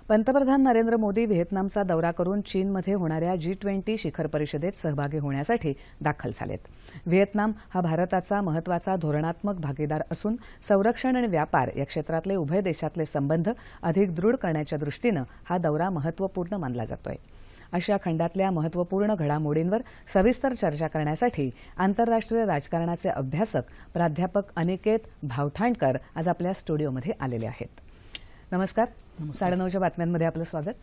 पंतप्रधान नरेंद्र मोदी व्हिएतनामचा दौरा करून चीनमध्ये होणाऱ्या G20 शिखर परिषदेत सहभागी होण्यासाठी दाखल झालेत। व्हिएतनाम हा भारताचा महत्त्वाचा धोरणात्मक भागीदार असून संरक्षण आणि व्यापार या क्षेत्रातले उभय देशातले संबंध अधिक दृढ करण्याच्या दृष्टीनं हा दौरा महत्त्वपूर्ण मानला जातोय। अशा खंडातल्या महत्त्वपूर्ण घडामोडींवर सविस्तर चर्चा करण्यासाठी आंतरराष्ट्रीय राजकारणाचे अभ्यासक प्राध्यापक अनिकेत भावठाणकर आज आपल्या स्टुडिओमध्ये आलेले आहेत। नमस्कार। 9:30च्या बातम्यांमध्ये आपलं स्वागत।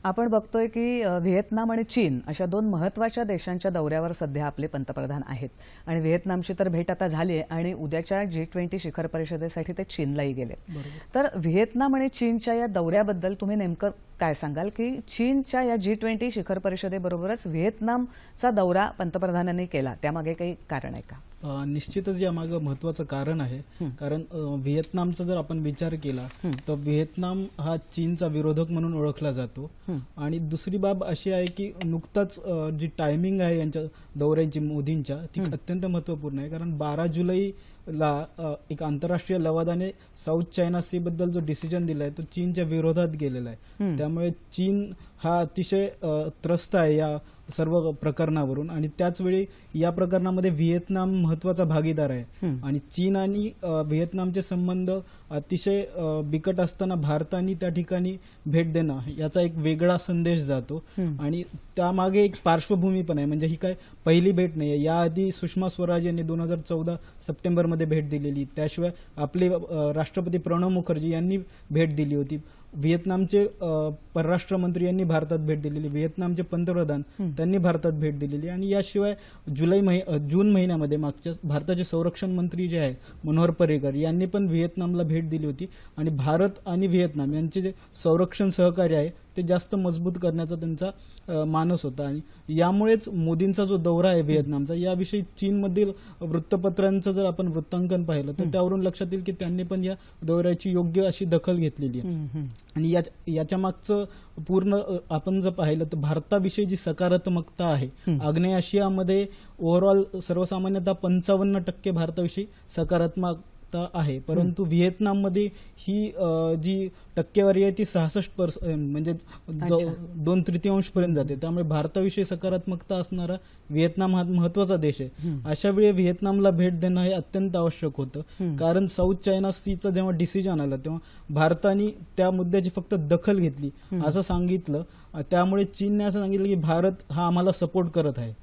आपण बघतोय की व्हिएतनाम आणि चीन अशा दोन महत्त्वाच्या देशांच्या दौऱ्यावर सध्या आपले पंतप्रधान आहेत आणि व्हिएतनामची तर भेट आता झाली आहे आणि उद्याच्या G20 शिखर परिषदेसाठी ते चीनलाही गेले। तर व्हिएतनाम आणि चीनच्या या दौऱ्याबद्दल तुम्ही नेमकं काय सांगाल की चीनच्या या G20 शिखर परिषदेबरोबरच व्हिएतनामचा दौरा पंतप्रधानांनी केला, त्यामागे काही कारण आहे का? निश्चितच यामागे महत्त्वाचं कारण आहे। कारण व्हिएतनामचा जर आपण विचार केला तर व्हिएतनाम हा चीनचा विरोधक म्हणून ओळखला जातो आणि दुसरी बाब अशी आहे की नुकताच जी टायमिंग आहे यांच्या दौऱ्यांची मोदींच्या ती अत्यंत महत्त्वपूर्ण आहे। कारण 12 जुलैला एक आंतरराष्ट्रीय लवादाने साऊथ चायना सी बद्दल जो डिसिजन दिलाय तो चीनच्या विरोधात गेलेला आहे। त्यामुळे चीन हा अतिशय त्रस्त आहे या सर्व प्रकरणावरून आणि त्याचवेळी या प्रकरणामध्ये व्हिएतनाम महत्त्वाचा भागीदार आहे आणि चीन आणि व्हिएतनामचे संबंध अतिशय बिकट असताना भारताने त्या ठिकाणी भेट देणं याचा एक वेगळा संदेश जातो आणि त्यामागे एक पार्श्वभूमी पण आहे। म्हणजे ही काय पहिली भेट नाही आहे। याआधी सुषमा स्वराज यांनी 2014 सप्टेंबरमध्ये भेट दिलेली, त्याशिवाय आपले राष्ट्रपती प्रणव मुखर्जी यांनी भेट दिली होती। व्हिएतनामचे परराष्ट्र मंत्री यांनी भारतात भेट दिलेली, व्हिएतनामचे पंतप्रधान त्यांनी भारतात भेट दिलेली आणि याशिवाय जून महिन्यामध्ये मागच्या भारताचे संरक्षण मंत्री जे आहे मनोहर पर्रिकर यांनी पण व्हिएतनामला भेट दिली होती आणि भारत आणि व्हिएतनाम यांचे जे संरक्षण सहकार्य आहे ते जास्त मजबूत करण्याचा त्यांचा मानस होता आणि यामुळेच मोदींचा जो दौरा आहे व्हिएतनामचा याविषयी चीनमधील वृत्तपत्रांचं जर आपण वृत्तांकन पाहिलं तर त्यावरून लक्षात येईल की त्यांनी पण या दौऱ्याची योग्य अशी दखल घेतलेली आहे आणि याच्या मागचं पूर्ण आपण जर पाहिलं तर भारताविषयी जी सकारात्मकता आहे आग्नेय आशियामध्ये ओव्हरऑल सर्वसामान्यतः 55% भारताविषयी सकारात्मक आहे, परंतु व्हिएतनाममध्ये ही जी टक्केवारी आहे ती 66% म्हणजे 2/3 पर्यंत जाते। त्यामुळे भारताविषयी सकारात्मकता असणारा व्हिएतनाम हा महत्त्वाचा देश आहे। अशा वेळी व्हिएतनामला भेट देणं हे अत्यंत आवश्यक होतं कारण साऊथ चायना सीचा जेव्हा डिसिजन आला तेव्हा भारताने त्या मुद्द्याची फक्त दखल घेतली असं सांगितलं। त्यामुळे चीनने असं सांगितलं की भारत हा आम्हाला सपोर्ट करत आहे,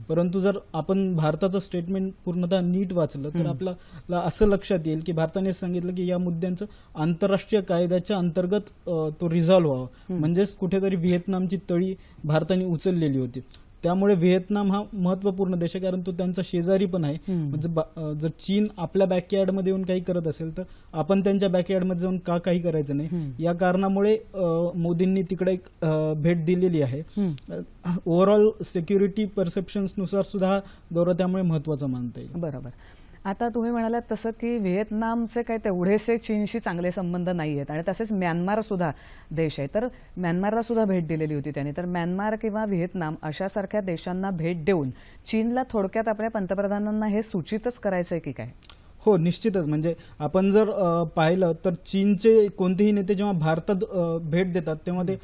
परंतु जर आपण भारताचं स्टेटमेंट पूर्णतः नीट वाचलं तर आपल्याला असं लक्षात येईल की भारताने सांगितलं की या मुद्द्यांचं आंतरराष्ट्रीय कायद्याच्या अंतर्गत तो रिझॉल्व्ह व्हावा, म्हणजेच कुठेतरी व्हिएतनामची तळी भारताने उचललेली होती। त्यामुळे व्हिएतनाम हा महत्त्वपूर्ण देश आहे कारण तो त्यांचा शेजारी पण आहे। म्हणजे जर चीन आपल्या बॅकयार्डमध्ये येऊन काही करत असेल तर आपण त्यांच्या बॅकयार्डमध्ये जाऊन का काही करायचं नाही, या कारणामुळे मोदींनी तिकडे एक भेट दिलेली आहे। ओव्हरऑल सिक्युरिटी परसेप्शन्सनुसार सुद्धा हा दौरा त्यामुळे महत्त्वाचा मानता येईल। बरोबर। आता तुम्ही म्हणालात तसं की व्हिएतनामचे काय तेवढेसे चीनशी चांगले संबंध नाही आहेत आणि तसेच म्यानमार सुद्धा देश आहे, तर म्यानमारला सुद्धा भेट दिलेली होती त्यांनी। तर म्यानमार किंवा व्हिएतनाम अशासारख्या देशांना भेट देऊन चीनला थोडक्यात आपल्या पंतप्रधानांना हे सूचितच करायचं आहे की काय? हो, निश्चितच। म्हणजे आपण जर पाहिलं तर चीनचे कोणतेही नेते जेव्हा भारतात भेट देतात तेव्हा ते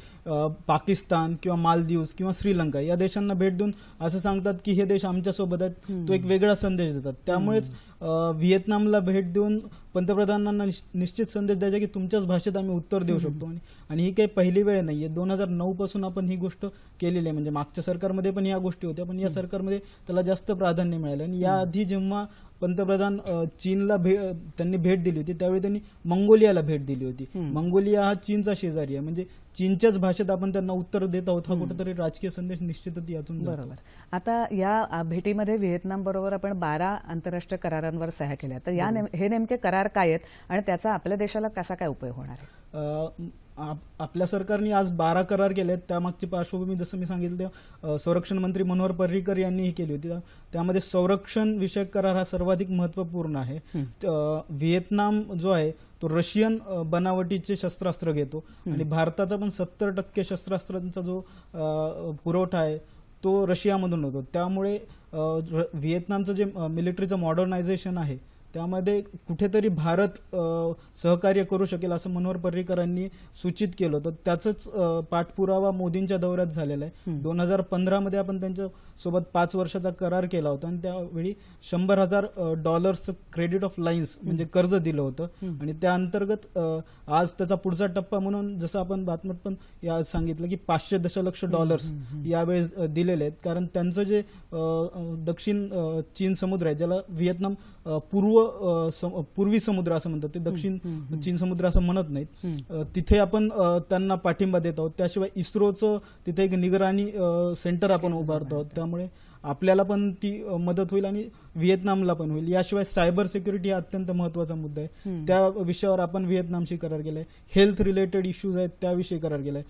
पाकिस्तान किंवा मालदीव्स किंवा श्रीलंका या देशांना भेट देऊन असं सांगतात की हे देश आमच्यासोबत आहेत, तो एक वेगळा संदेश देतात। त्यामुळेच व्हिएतनामला भेट देऊन पंतप्रधानांना निश्चित संदेश द्यायचा की तुमच्याच भाषेत आम्ही उत्तर देऊ शकतो आणि ही काही पहिली वेळ नाहीये। 2009 पासून आपण ही गोष्ट केलेली आहे। म्हणजे मागच्या सरकारमध्ये पण या गोष्टी होत्या, पण या सरकारमध्ये त्याला जास्त प्राधान्य मिळालं आणि याआधी जेव्हा पंतप्रधान चीनला त्यांनी भेट दिली होती त्यावेळी त्यांनी मंगोलियाला भेट दिली होती। मंगोलिया हा चीनचा शेजारी आहे, म्हणजे चीनच्याच भाषेत आपण त्यांना उत्तर देत आहोत, हा कुठेतरी राजकीय संदेश निश्चितच यातून जातो। बरोबर। आता या भेटीमध्ये व्हिएतनाम बरोबर आपण 12 आंतरराष्ट्रीय करारांवर सह्या केल्या, तर हे नेमके करार काय आहेत आणि त्याचा आपल्या देशाला कसा काय उपयोग होणार आहे? आपल्या सरकारने आज 12 करार केले आहेत। त्यामागची पार्श्वभूमी जसं मी सांगितलं संरक्षण मंत्री मनोहर पर्रिकर यांनी ही केली होती। त्यामध्ये संरक्षण विषयक करार हा सर्वाधिक महत्त्वपूर्ण आहे। व्हिएतनाम जो आहे तो रशियन बनावटीचे शस्त्रास्त्र घेतो आणि भारताचा पण 70% शस्त्रास्त्रांचा जो पुरवठा आहे तो रशियामधून होतो। त्यामुळे व्हिएतनामचं जे मिलिटरीचं मॉडर्नायझेशन आहे त्यामध्ये कुठेतरी भारत सहकार्य करू शकेल असं मनोहर पर्रीकरांनी सूचित केलं होतं. त्याचंच पाठपुरावा मोदींच्या दौऱ्यात झालेला आहे. 2015 मध्ये आपण त्यांच्या सोबत 5 वर्षाचा करार केला होता आणि त्यावेळी $100,000 क्रेडिट ऑफ लाईन्स म्हणजे कर्ज दिलं होतं आणि त्या अंतर्गत आज त्याचा पुढचा टप्पा म्हणून जसं आपण बातमीत पण या सांगितलं की $500 दशलक्ष यावेळेस दिलेले आहेत. कारण त्यांचं जे दक्षिण चीन समुद्र आहे, ज्याला व्हिएतनाम पूर्वी समुद्र असं म्हणतात, ते दक्षिण चीन समुद्र असं म्हणत नाहीत, तिथे आपण त्यांना पाठिंबा देत आहोत. त्याशिवाय इस्रोचं तिथे एक निगराणी सेंटर आपण उभारतो आहोत, त्यामुळे आपल्याला पण ती मदत होईल आणि व्हिएतनामला पण होईल. याशिवाय सायबर सिक्युरिटी हा अत्यंत महत्वाचा मुद्दा आहे, त्या विषयावर आपण व्हिएतनामशी करार केलाय. हेल्थ रिलेटेड इश्यूज आहेत त्याविषयी करार केलाय.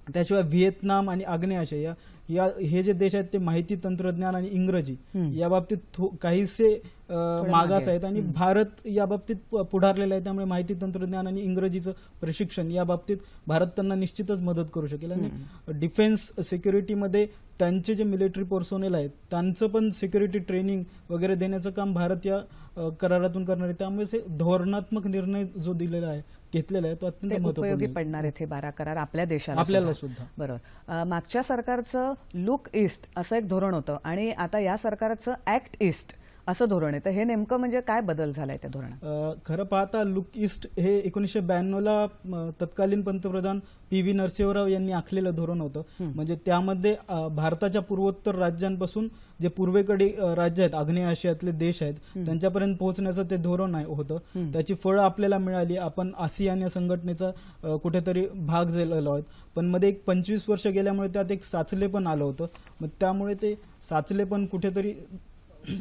त्याशिवाय व्हिएतनाम आणि आग्नेय आशिया हे जे देश आहेत ते माहिती तंत्रज्ञान आणि इंग्रजी या बाबतीत काहीसे मागास आहेत आणि भारत या बाबतीत पुढारलेला आहे. त्यामुळे माहिती तंत्रज्ञान आणि इंग्रजीचं प्रशिक्षण या बाबतीत भारत त्यांना निश्चितच मदत करू शकेल. आणि डिफेन्स सिक्युरिटीमध्ये त्यांचे जे मिलिटरी पर्सोनेल आहेत त्यांचं पण सिक्युरिटी ट्रेनिंग वगैरे देण्याचं काम भारत या करारातून करणार आहे. त्यामुळे धोरणात्मक निर्णय जो दिलेला आहे, घेतलेला आहे, तो अत्यंत महत्त्वपूर्ण उपयोगी पडणार आहेत हे 12 करार आपल्या देशाला आपल्याला सुद्धा. बरोबर. मागच्या सरकारचं लुक ईस्ट असं एक धोरण होतं आणि आता या सरकारचं ऍक्ट ईस्ट असं धोरण आहे. तर हे नेमकं म्हणजे काय बदल झालाय त्या धोरणात? खरं पाहता लुक ईस्ट हे 1992ला तत्कालीन पंतप्रधान PV नरसिंहराव यांनी आखलेलं धोरण होतं. म्हणजे त्यामध्ये भारताच्या पूर्वोत्तर राज्यांपासून जे पूर्वेकडे राज्य आहेत, आग्नेय आशियातले देश आहेत, त्यांच्यापर्यंत पोहोचण्याचं ते धोरण होतं. त्याची फळं आपल्याला मिळाली. आपण आसियान या संघटनेचा कुठेतरी भाग झालेलो आहोत, पण मध्ये एक 25 वर्ष गेल्यामुळे त्यात एक साचले पण आलं होतं. मग त्यामुळे ते साचले पण कुठेतरी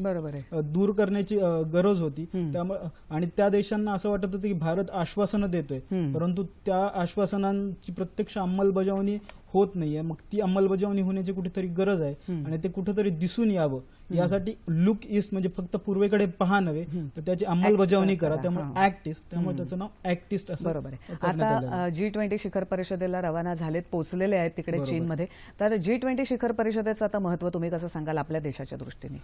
बरोबर आहे दूर करण्याची गरज होती. त्यामुळे आणि त्या देशांना असं वाटत होतं की भारत आश्वासनं देतोय, परंतु त्या आश्वासनांची प्रत्यक्ष अंमलबजावणी होत नाहीये. मग ती अंमलबजावणी होण्याची कुठेतरी गरज आहे आणि ते कुठेतरी दिसून यावं यासाठी लुक ईस्ट म्हणजे फक्त पूर्वेकडे पहा नव्हे तर त्याची अंमलबजावणी करा. त्यामुळे ऍक्ट ईस्ट, त्यामुळे त्याचं नाव ऍक्ट ईस्ट असं. बरोबर आहे. आता G20 शिखर परिषदेला रवाना झालेत, पोहोचलेले आहेत तिकडे चीनमध्ये. तर G20 शिखर परिषदेचं आता महत्व तुम्ही कसं सांगाल आपल्या देशाच्या दृष्टीने?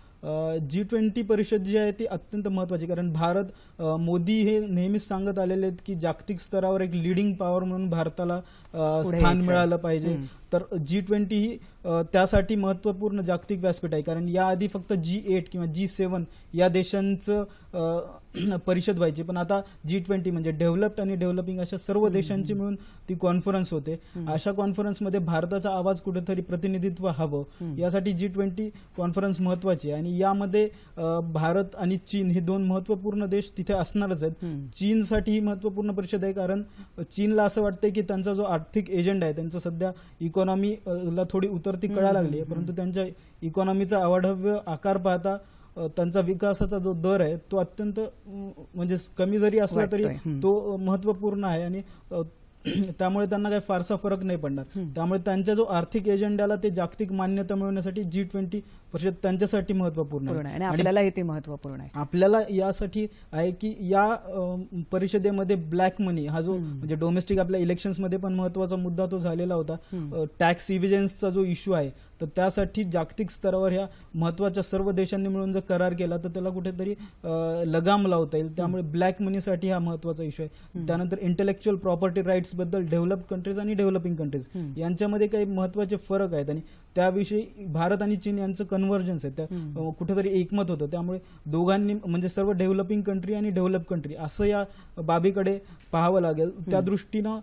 G20 परिषद जी आहे ती अत्यंत महत्वाची, कारण भारत मोदी हे नेहमीच सांगत आलेले आहेत की जागतिक स्तरावर एक लीडिंग पॉवर म्हणून भारताला स्थान मिळालं पाहिजे. तर G20 ही त्यासाठी महत्वपूर्ण जागतिक व्यासपीठ आहे, कारण याआधी फक्त G8 किंवा G7 या देशांचं परिषद व्हायची, पण आता G20 म्हणजे डेव्हलप्ड आणि डेव्हलपिंग अशा सर्व देशांची मिळून ती कॉन्फरन्स होते. अशा कॉन्फरन्समध्ये भारताचा आवाज कुठेतरी प्रतिनिधित्व हवं यासाठी G20 कॉन्फरन्स महत्वाची आहे. आणि यामध्ये भारत आणि चीन हे दोन महत्वपूर्ण देश तिथे असणारच आहेत. चीनसाठी ही महत्वपूर्ण परिषद आहे, कारण चीनला असं वाटतंय की त्यांचा जो आर्थिक एजंडा आहे, त्यांचा सध्या इकॉनॉमीला थोडी उतरती कळा लागली आहे, परंतु त्यांच्या इकॉनॉमीचा अवाढव्य आकार पाहता त्यांचा विकासाचा जो दर आहे तो अत्यंत म्हणजे कमी जरी असला तरी तो महत्वपूर्ण आहे आणि त्यामुळे त्यांना काही फारसा फरक नाही पडणार. त्यामुळे त्यांच्या जो आर्थिक एजेंड्याला ते जागतिक मान्यता मिळवण्यासाठी G20 परिषद त्यांच्यासाठी महत्वपूर्ण आहे आणि आपल्यालाही ती महत्वपूर्ण आहे. आपल्याला यासाठी आहे की या परिषदेमध्ये ब्लॅक मनी हा जो म्हणजे डोमेस्टिक आपल्या इलेक्शन्समध्ये पण महत्वाचा मुद्दा तो झालेला होता. टॅक्स इव्हिजन्सचा जो इश्यू आहे, तर त्यासाठी जागतिक स्तरावर ह्या महत्वाच्या सर्व देशांनी मिळून जर करार केला तर त्याला कुठेतरी लगाम लावता येईल. त्यामुळे ब्लॅक मनीसाठी हा महत्वाचा इश्यू आहे. त्यानंतर इंटेलेक्च्युअल प्रॉपर्टी राईट्स बद्दल डेव्हलप कंट्रीज आणि डेव्हलपिंग कंट्रीज यांच्यामध्ये काही महत्वाचे फरक आहेत आणि त्याविषयी भारत आणि चीन यांचं कन्व्हर्जन्स आहे, त्या कुठेतरी एकमत होतं. त्यामुळे दोघांनी म्हणजे सर्व डेव्हलपिंग कंट्री आणि डेव्हलप कंट्री असं या बाबीकडे पाहावं लागेल. त्या दृष्टीनं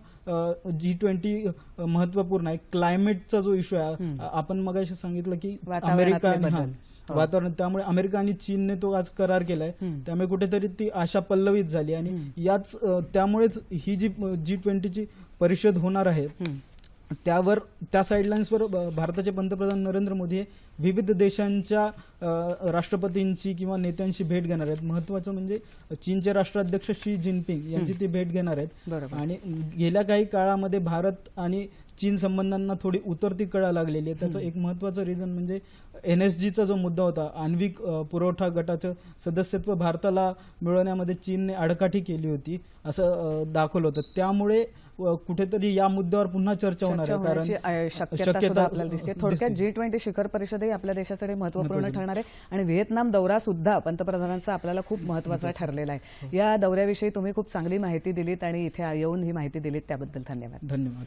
G20 महत्वपूर्ण आहे. क्लायमेटचा जो इश्यू आहे, आपण मगाशी सांगितलं की अमेरिका वातावरण, त्यामुळे अमेरिका आणि चीनने तो आज करार केलाय. त्यामुळे कुठेतरी ती आशा पल्लवित झाली आणि याच त्यामुळेच ही जी G20ची परिषद होणार आहे त्यावर त्या साईडलाईन्सवर भारताचे पंतप्रधान नरेंद्र मोदी हे विविध देशांच्या राष्ट्रपतींची किंवा नेत्यांशी भेट घेणार आहेत. महत्वाचं म्हणजे चीनचे राष्ट्राध्यक्ष शी जिनपिंग यांची ती भेट घेणार आहेत. आणि गेल्या काही काळामध्ये भारत आणि चीन संबंधांना थोडी उतरती कळा लागलेली आहे. त्याचं एक महत्त्वाचं रिझन म्हणजे NSGचा जो मुद्दा होता, आण्विक पुरवठा गटाचं सदस्यत्व भारताला मिळवण्यामध्ये चीनने आडकाठी केली होती असं दाखवलं होतं. त्यामुळे कुठेतरी या मुद्द्यावर पुन्हा चर्चा होणार आहे, कारण शक्यता सुद्धा आपल्याला दिसते. थोडक्यात G20 शिखर परिषदही आपल्या देशासाठी महत्त्वपूर्ण ठरणार आहे आणि व्हिएतनाम दौरा सुद्धा पंतप्रधानांचा आपल्याला खूप महत्त्वाचा ठरलेला आहे. या दौऱ्याविषयी तुम्ही खूप चांगली माहिती दिलीत आणि इथे येऊन ही माहिती दिलीत त्याबद्दल धन्यवाद. धन्यवाद.